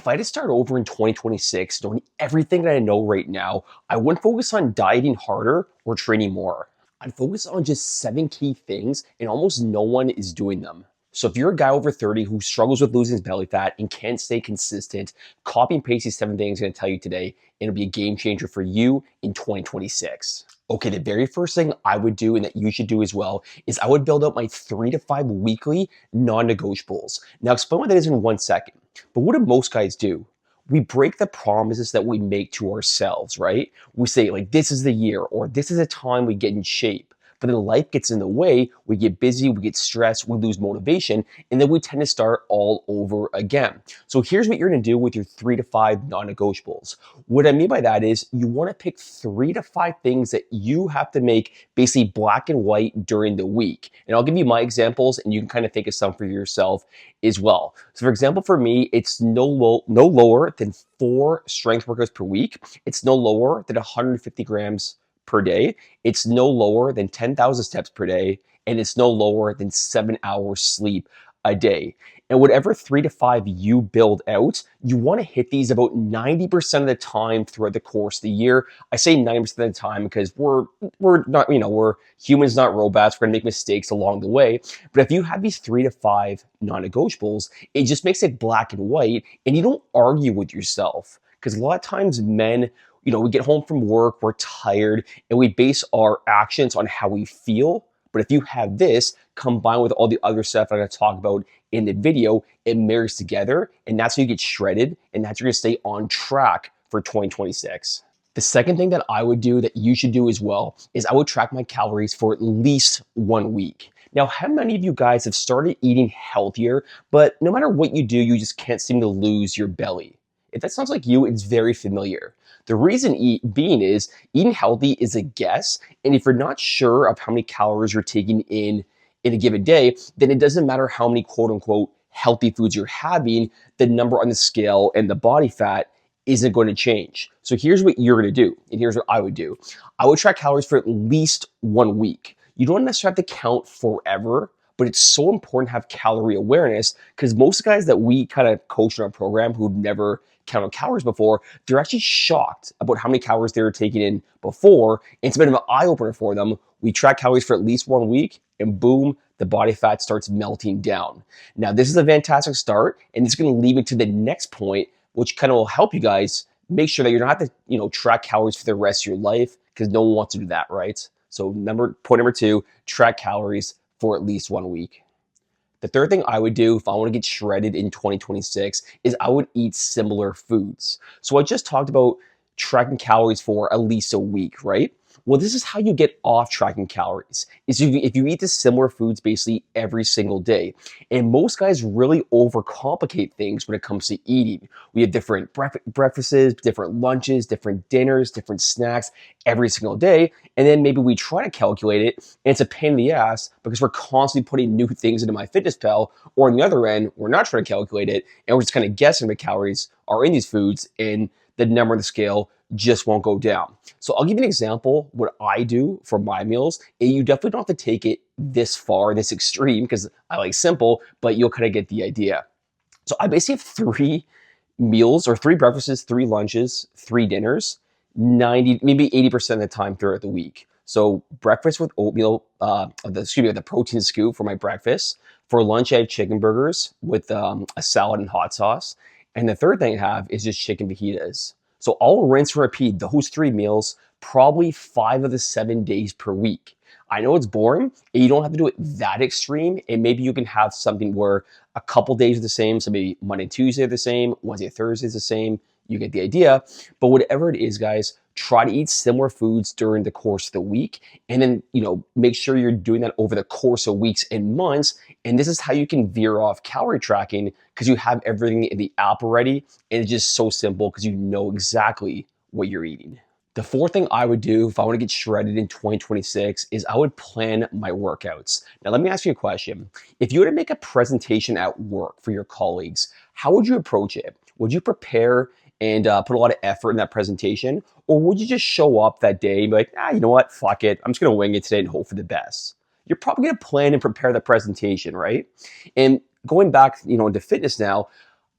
If I had to start over in 2026, knowing everything that I know right now, I wouldn't focus on dieting harder or training more. I'd focus on just 7 key things, and almost no one is doing them. So if you're a guy over 30 who struggles with losing his belly fat and can't stay consistent, copy and paste these 7 things I'm going to tell you today, and it'll be a game changer for you in 2026. Okay, the very first thing I would do and that you should do as well is I would build out my 3 to 5 weekly non-negotiables. Now explain what that is in 1 second. But what do most guys do? We break the promises that we make to ourselves, right? We say like, this is the year, or this is the time we get in shape. But then life gets in the way, we get busy, we get stressed, we lose motivation, and then we tend to start all over again. So here's what you're gonna do with your 3 to 5 non-negotiables. What I mean by that is you wanna pick 3 to 5 things that you have to make basically black and white during the week. And I'll give you my examples and you can kind of think of some for yourself as well. So for example, for me, it's no lower than 4 strength workouts per week. It's no lower than 150 grams per day. It's no lower than 10,000 steps per day, and it's no lower than 7 hours sleep a day. And whatever 3 to 5 you build out, you want to hit these about 90% of the time throughout the course of the year. I say 90% of the time because we're not, we're humans, not robots. We're gonna make mistakes along the way. But if you have these 3 to 5 non-negotiables, it just makes it black and white, and you don't argue with yourself. Because a lot of times men, we get home from work, we're tired, and we base our actions on how we feel. But if you have this combined with all the other stuff I'm going to talk about in the video, it marries together, and that's how you get shredded, and that's how you're going to stay on track for 2026. The second thing that I would do that you should do as well is I would track my calories for at least 1 week. Now, how many of you guys have started eating healthier, but no matter what you do, you just can't seem to lose your belly? If that sounds like you, it's very familiar. The reason being is eating healthy is a guess. And if you're not sure of how many calories you're taking in a given day, then it doesn't matter how many quote unquote healthy foods you're having, the number on the scale and the body fat isn't going to change. So here's what you're going to do. And here's what I would do. I would track calories for at least 1 week. You don't necessarily have to count forever, but it's so important to have calorie awareness because most guys that we kind of coach in our program who've never counted calories before, they're actually shocked about how many calories they were taking in before. And it's a bit of an eye opener for them. We track calories for at least 1 week and boom, the body fat starts melting down. Now, this is a fantastic start, and it's going to lead me to the next point, which kind of will help you guys make sure that you're not have to, track calories for the rest of your life because no one wants to do that, right? So point number 2, track calories for at least 1 week. The third thing I would do if I want to get shredded in 2026 is I would eat similar foods. So I just talked about tracking calories for at least a week, right? Well, this is how you get off tracking calories. Is if you eat the similar foods basically every single day. And most guys really overcomplicate things when it comes to eating. We have different breakfasts, different lunches, different dinners, different snacks every single day. And then maybe we try to calculate it and it's a pain in the ass because we're constantly putting new things into MyFitnessPal, or on the other end, we're not trying to calculate it and we're just kind of guessing the calories are in these foods and the number on the scale just won't go down. So I'll give you an example what I do for my meals. And you definitely don't have to take it this far, this extreme, because I like simple, but you'll kind of get the idea. So I basically have 3 meals or 3 breakfasts, 3 lunches, 3 dinners, 90, maybe 80% of the time throughout the week. So breakfast with oatmeal, the protein scoop for my breakfast. For lunch, I have chicken burgers with a salad and hot sauce. And the third thing I have is just chicken fajitas. So I'll rinse and repeat those 3 meals probably 5 of the 7 days per week. I know it's boring and you don't have to do it that extreme. And maybe you can have something where a couple days are the same. So maybe Monday, Tuesday are the same, Wednesday, Thursday is the same. You get the idea. But whatever it is, guys, try to eat similar foods during the course of the week. And then, make sure you're doing that over the course of weeks and months. And this is how you can veer off calorie tracking because you have everything in the app already. And it's just so simple because you know exactly what you're eating. The fourth thing I would do if I want to get shredded in 2026 is I would plan my workouts. Now, let me ask you a question. If you were to make a presentation at work for your colleagues, how would you approach it? Would you prepare and put a lot of effort in that presentation? Or would you just show up that day and be like, you know what, fuck it. I'm just going to wing it today and hope for the best. You're probably going to plan and prepare the presentation, right? And going back, into fitness now,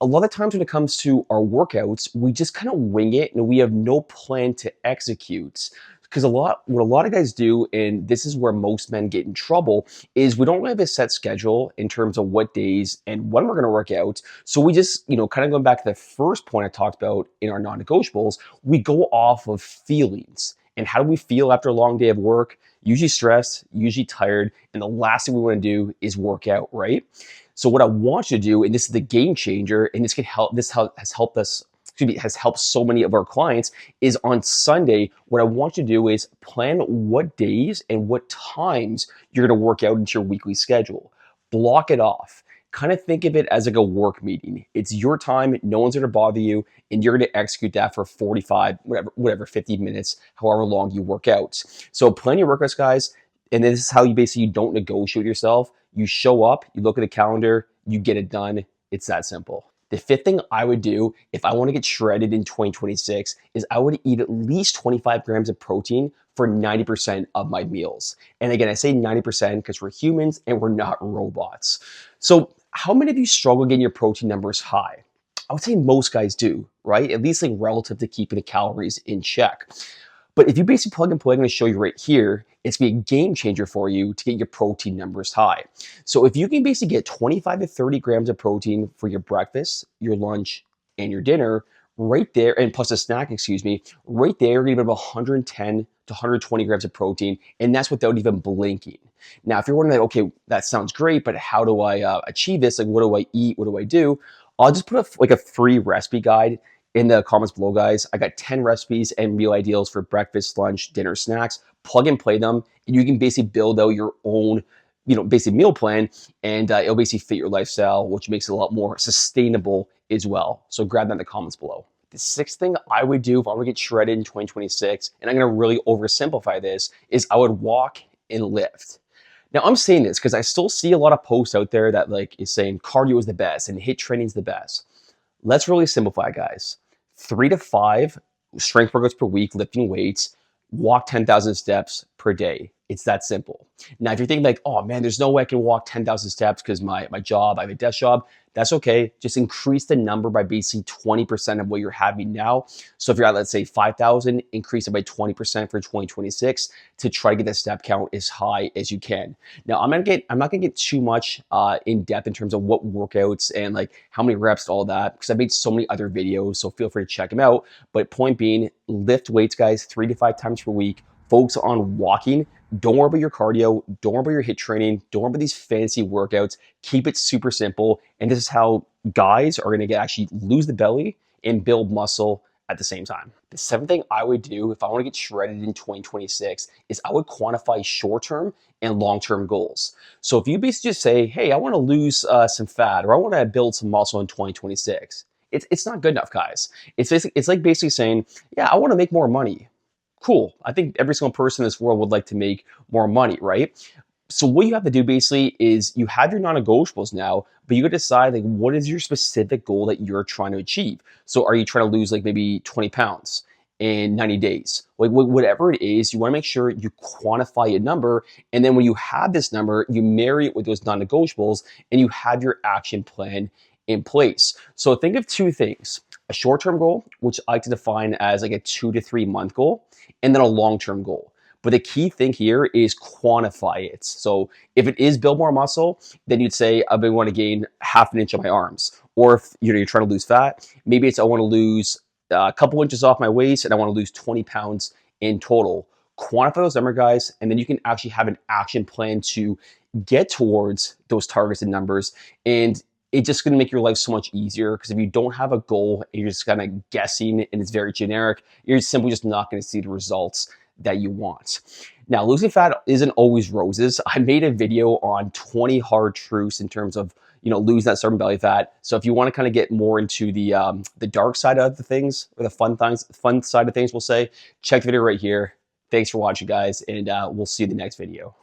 A lot of times when it comes to our workouts, we just kind of wing it and we have no plan to execute. Because what a lot of guys do, and this is where most men get in trouble, is we don't really have a set schedule in terms of what days and when we're going to work out. So we just, kind of going back to the first point I talked about in our non-negotiables, we go off of feelings. And how do we feel after a long day of work? Usually stressed, usually tired, and the last thing we want to do is work out, right? So what I want you to do, and this is the game changer, and this can help. Has helped us. Excuse me, has helped so many of our clients. Is on Sunday. What I want you to do is plan what days and what times you're going to work out into your weekly schedule. Block it off. Kind of think of it as like a work meeting. It's your time. No one's going to bother you, and you're going to execute that for 45, whatever, 50 minutes, however long you work out. So plan your workouts, guys. And this is how you basically don't negotiate with yourself. You show up, you look at the calendar, you get it done. It's that simple. The fifth thing I would do if I want to get shredded in 2026 is I would eat at least 25 grams of protein for 90% of my meals. And again, I say 90% because we're humans and we're not robots. So how many of you struggle getting your protein numbers high? I would say most guys do, right? At least like relative to keeping the calories in check. But if you basically plug and play, I'm going to show you right here, it's going to be a game changer for you to get your protein numbers high. So if you can basically get 25 to 30 grams of protein for your breakfast, your lunch, and your dinner, right there, and plus a snack, excuse me, right there, you're going to be about 110 to 120 grams of protein, and that's without even blinking. Now, if you're wondering, like, okay, that sounds great, but how do I achieve this? Like, what do I eat? What do I do? I'll just put a free recipe guide in the comments below, guys. I got 10 recipes and meal ideals for breakfast, lunch, dinner, snacks. Plug and play them, and you can basically build out your own, basic meal plan, and it'll basically fit your lifestyle, which makes it a lot more sustainable as well. So grab that in the comments below. The sixth thing I would do if I want to get shredded in 2026, and I'm going to really oversimplify this, is I would walk and lift. Now I'm saying this because I still see a lot of posts out there that like is saying cardio is the best and HIIT training is the best. Let's really simplify, guys. 3 to 5 strength workouts per week, lifting weights, walk 10,000 steps per day. It's that simple. Now, if you're thinking like, oh man, there's no way I can walk 10,000 steps because my job, I have a desk job, that's okay. Just increase the number by basically 20% of what you're having now. So if you're at, let's say 5,000, increase it by 20% for 2026 to try to get the step count as high as you can. Now, I'm not gonna get too much in depth in terms of what workouts and like how many reps, all that, because I made so many other videos, so feel free to check them out. But point being, lift weights, guys, 3 to 5 times per week. Focus on walking. Don't worry about your cardio. Don't worry about your HIIT training. Don't worry about these fancy workouts. Keep it super simple. And this is how guys are going to actually lose the belly and build muscle at the same time. The seventh thing I would do if I want to get shredded in 2026 is I would quantify short-term and long-term goals. So if you basically just say, hey, I want to lose some fat or I want to build some muscle in 2026, it's not good enough, guys. It's like basically saying, yeah, I want to make more money. Cool. I think every single person in this world would like to make more money, right? So what you have to do basically is you have your non-negotiables now, but you got to decide like what is your specific goal that you're trying to achieve. So are you trying to lose like maybe 20 pounds in 90 days? Like whatever it is, you want to make sure you quantify a number. And then when you have this number, you marry it with those non-negotiables and you have your action plan in place. So think of two things: a short-term goal, which I like to define as like a 2 to 3 month goal, and then a long-term goal. But the key thing here is quantify it. So if it is build more muscle, then you'd say, I want to gain half an inch on my arms. Or if you're trying to lose fat, maybe it's I want to lose a couple inches off my waist and I want to lose 20 pounds in total. Quantify those numbers, guys, and then you can actually have an action plan to get towards those targets and numbers. And it's just going to make your life so much easier, because if you don't have a goal and you're just kind of guessing and it's very generic, you're simply just not going to see the results that you want. Now, losing fat isn't always roses. I made a video on 20 hard truths in terms of losing that stubborn belly fat. So if you want to kind of get more into the dark side of the things, or the fun side of things, we'll say, check the video right here. Thanks for watching, guys, and we'll see you in the next video.